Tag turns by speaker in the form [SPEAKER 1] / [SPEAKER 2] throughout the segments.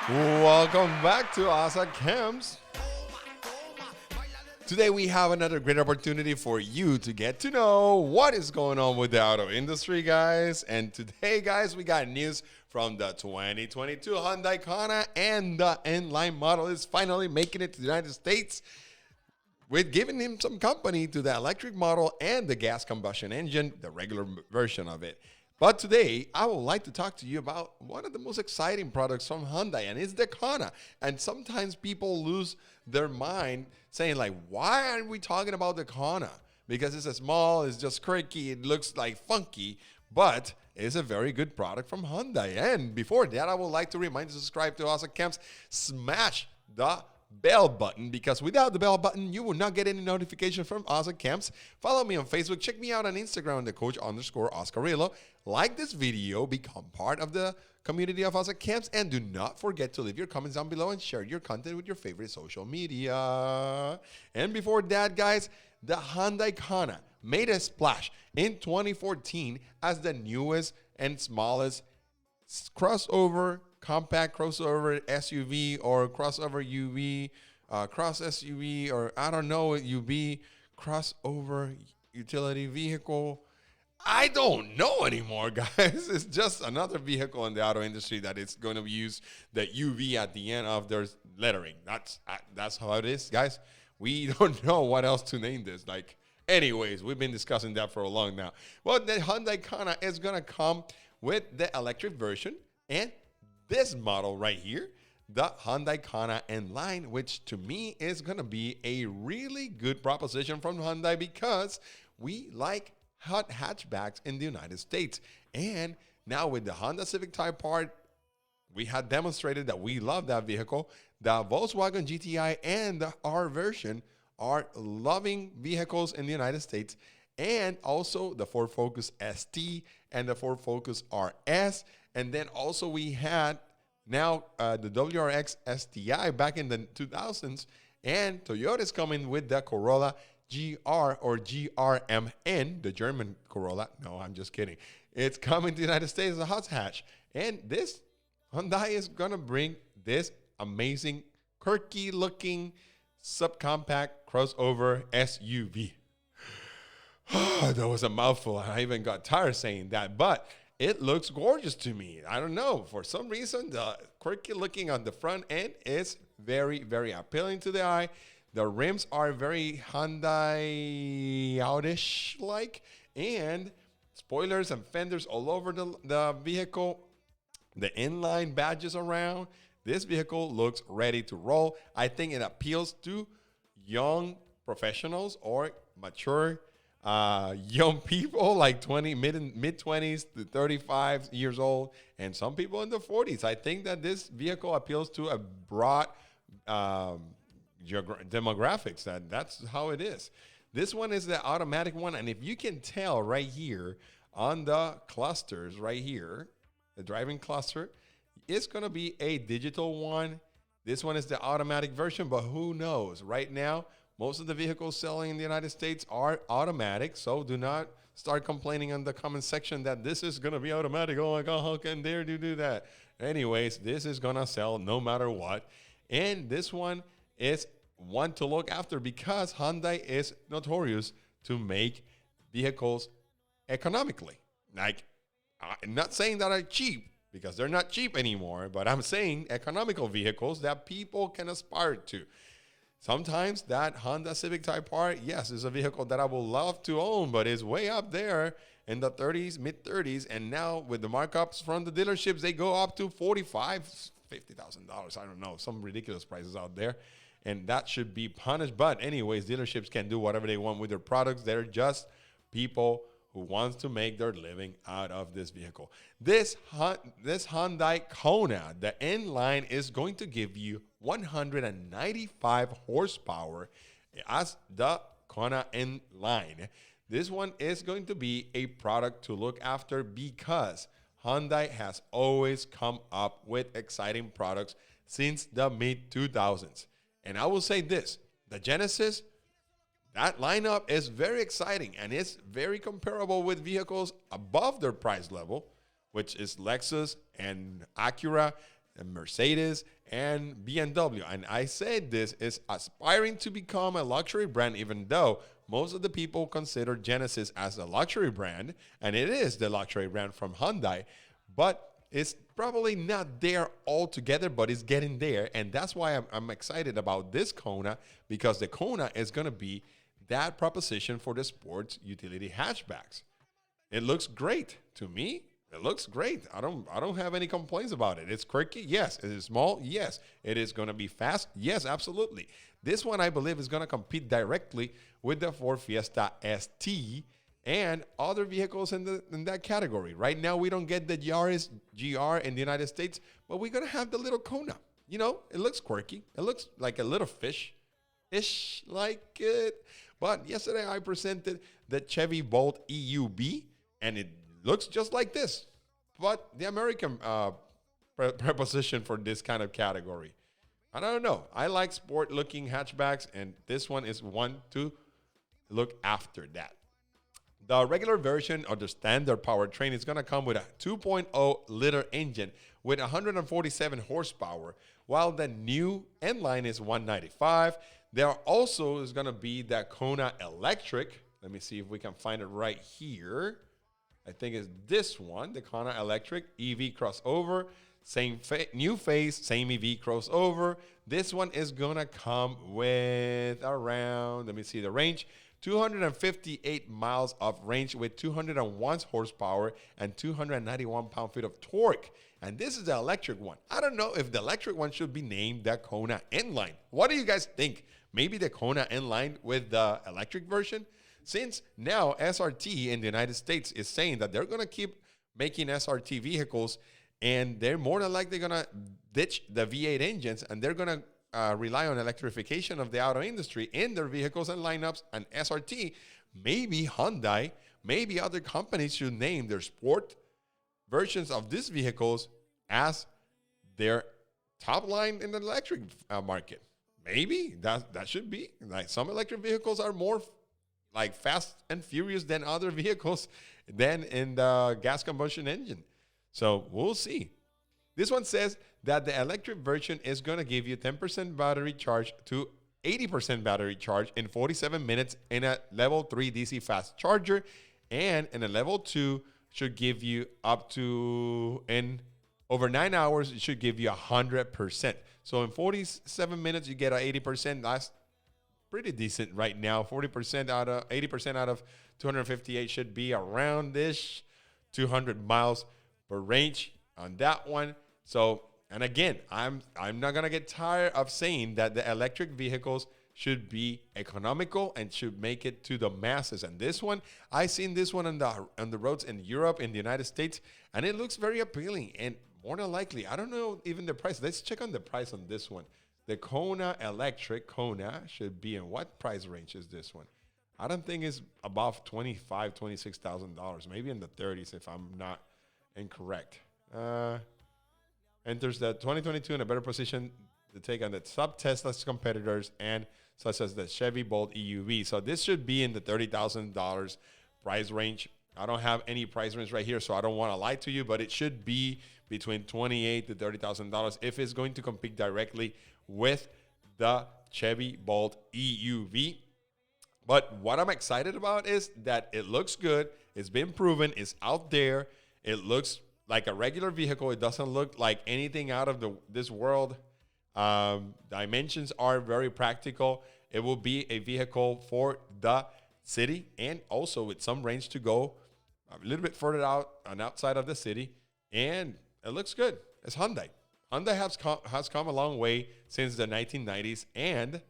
[SPEAKER 1] Welcome back to Asa Camps. Today we have another great opportunity for you to get to know what is going on with the auto industry, guys. And today, guys, we got news from the 2022 Hyundai Kona and the N Line model is finally making it to the United States, with giving him some company to the electric model and the gas combustion engine, the regular version of it. But today, I would like to talk to you about one of the most exciting products from Hyundai, and it's the Kona. And sometimes people lose their mind saying, like, why aren't we talking about the Kona? Because it's a small, it's just quirky, it looks like funky, but it's a very good product from Hyundai. And before that, I would like to remind you to subscribe to Awesome Camps. Smash the bell button, because without the bell button, you will not get any notification from Awesome Camps. Follow me on Facebook. Check me out on Instagram, the coach_Oscarillo. Like this video, become part of the community of Awesome Camps, and do not forget to leave your comments down below and share your content with your favorite social media. And before that, guys, the Hyundai Kona made a splash in 2014 as the newest and smallest compact crossover SUV or crossover UV, cross SUV, or I don't know, UV crossover utility vehicle. I don't know anymore, guys. It's just another vehicle in the auto industry that is going to use the UV at the end of their lettering. That's how it is, guys. We don't know what else to name this. Anyways, we've been discussing that for a long now. Well, the Hyundai Kona is going to come with the electric version, and this model right here, the Hyundai Kona N Line, which to me is going to be a really good proposition from Hyundai, because we like hot hatchbacks in the United States. And now with the Honda Civic Type R, we had demonstrated that we love that vehicle. The Volkswagen GTI and the R version are loving vehicles in the United States. And also the Ford Focus ST and the Ford Focus RS. And then also we had now the WRX STI back in the 2000s. And Toyota is coming with the Corolla GR or GRMN, the German Corolla. No, I'm just kidding. It's coming to the United States as a hot hatch. And this Hyundai is going to bring this amazing, quirky-looking, subcompact crossover SUV. That was a mouthful. I even got tired saying that, but it looks gorgeous to me. I don't know. For some reason, the quirky looking on the front end is very, very appealing to the eye. The rims are very Hyundai outish like, and spoilers and fenders all over the vehicle. The inline badges around. This vehicle looks ready to roll. I think it appeals to young professionals or mature young people, like mid 20s to 35 years old, and some people in the 40s. I think that this vehicle appeals to a broad demographics. That's how it is. This one is the automatic one, and if you can tell right here on the clusters right here, the driving cluster, it's going to be a digital one. This one is the automatic version, but who knows? Right now, most of the vehicles selling in the United States are automatic, so do not start complaining in the comment section that this is going to be automatic. Oh my God, how can they do that? Anyways, this is going to sell no matter what. And this one is one to look after, because Hyundai is notorious to make vehicles economically. I'm not saying that are cheap, because they're not cheap anymore, but I'm saying economical vehicles that people can aspire to. Sometimes that Honda Civic Type R, yes, is a vehicle that I would love to own, but it's way up there in the 30s, mid 30s. And now with the markups from the dealerships, they go up to $45,000, $50,000. I don't know, some ridiculous prices out there. And that should be punished. But anyways, dealerships can do whatever they want with their products. They're just people who wants to make their living out of this vehicle. This Hyundai Kona, the N Line, is going to give you 195 horsepower as the Kona N Line. This one is going to be a product to look after, because Hyundai has always come up with exciting products since the mid-2000s. And I will say this, the Genesis, that lineup is very exciting, and it's very comparable with vehicles above their price level, which is Lexus and Acura and Mercedes and BMW. And I said this is aspiring to become a luxury brand, even though most of the people consider Genesis as a luxury brand, and it is the luxury brand from Hyundai, but it's probably not there altogether, but it's getting there. And that's why I'm excited about this Kona, because the Kona is going to be that proposition for the sports utility hatchbacks. It looks great to me. It looks great. I don't have any complaints about it. It's quirky, yes. It is small, yes. It is going to be fast, yes, absolutely. This one, I believe, is going to compete directly with the Ford Fiesta ST and other vehicles in that category. Right now, we don't get the Yaris GR in the United States, but we're going to have the little Kona. You know, it looks quirky. It looks like a little fish-ish like it. But yesterday, I presented the Chevy Bolt EUB, and it looks just like this. But the American preposition for this kind of category. I don't know. I like sport-looking hatchbacks, and this one is one to look after that. The regular version or the standard powertrain is going to come with a 2.0-liter engine with 147 horsepower, while the new N Line is 195. There also is going to be the Kona Electric. Let me see if we can find it right here. I think it's this one, the Kona Electric EV crossover. Same new face, same EV crossover. This one is going to come with around, let me see the range, 258 miles of range with 201 horsepower and 291 pound-feet of torque. And this is the electric one. I don't know if the electric one should be named the Kona N Line. What do you guys think? Maybe the Kona N Line with the electric version? Since now SRT in the United States is saying that they're going to keep making SRT vehicles, and they're more than likely going to ditch the V8 engines, and they're going to rely on electrification of the auto industry in their vehicles and lineups, and SRT, maybe Hyundai, maybe other companies should name their sport versions of these vehicles as their top line in the electric market. Maybe that should be. Like, some electric vehicles are more like fast and furious than other vehicles than in the gas combustion engine. So we'll see. This one says that the electric version is going to give you 10% battery charge to 80% battery charge in 47 minutes in a level 3 DC fast charger, and in a level 2 should give you up to, in over 9 hours, it should give you 100%. So in 47 minutes, you get an 80%. That's pretty decent right now. 80% out of 258 should be around this 200 miles per range on that one. So, and again, I'm not gonna get tired of saying that the electric vehicles should be economical and should make it to the masses. And this one, I seen this one on the roads in Europe, in the United States, and it looks very appealing. And more than likely, I don't know even the price. Let's check on the price on this one. The Kona Electric Kona should be in what price range is this one? I don't think it's above $25,000, $26,000. Maybe in the 30s if I'm not incorrect. Enters the 2022 in a better position to take on the sub-Tesla's competitors, and such as the Chevy Bolt EUV. So this should be in the $30,000 price range. I don't have any price range right here, so I don't want to lie to you, but it should be between $28,000 to $30,000 if it's going to compete directly with the Chevy Bolt EUV. But what I'm excited about is that it looks good. It's been proven. It's out there. It looks like a regular vehicle. It doesn't look like anything out of this world. Dimensions are very practical. It will be a vehicle for the city, and also with some range to go a little bit further out and outside of the city. And it looks good. It's Hyundai. Hyundai has come a long way since the 1990s, and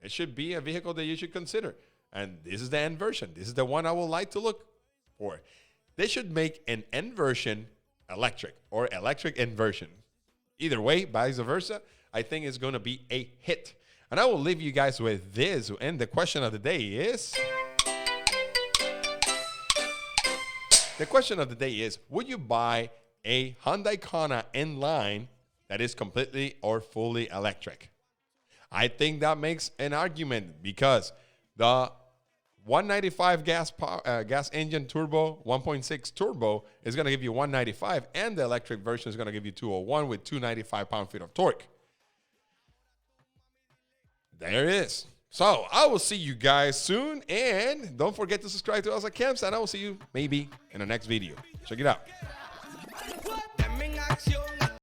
[SPEAKER 1] it should be a vehicle that you should consider. And this is the N version. This is the one I would like to look for. They should make an N version electric or electric N version. Either way, vice versa, I think it's going to be a hit. And I will leave you guys with this. And the question of the day is... The question of the day is, would you buy a Hyundai Kona N Line that is completely or fully electric? I think that makes an argument because the 195 gas engine turbo, 1.6 turbo is going to give you 195, and the electric version is going to give you 201 with 295 pound-feet of torque. There it is. So I will see you guys soon, and don't forget to subscribe to us at Camps, and I will see you maybe in the next video. Check it out.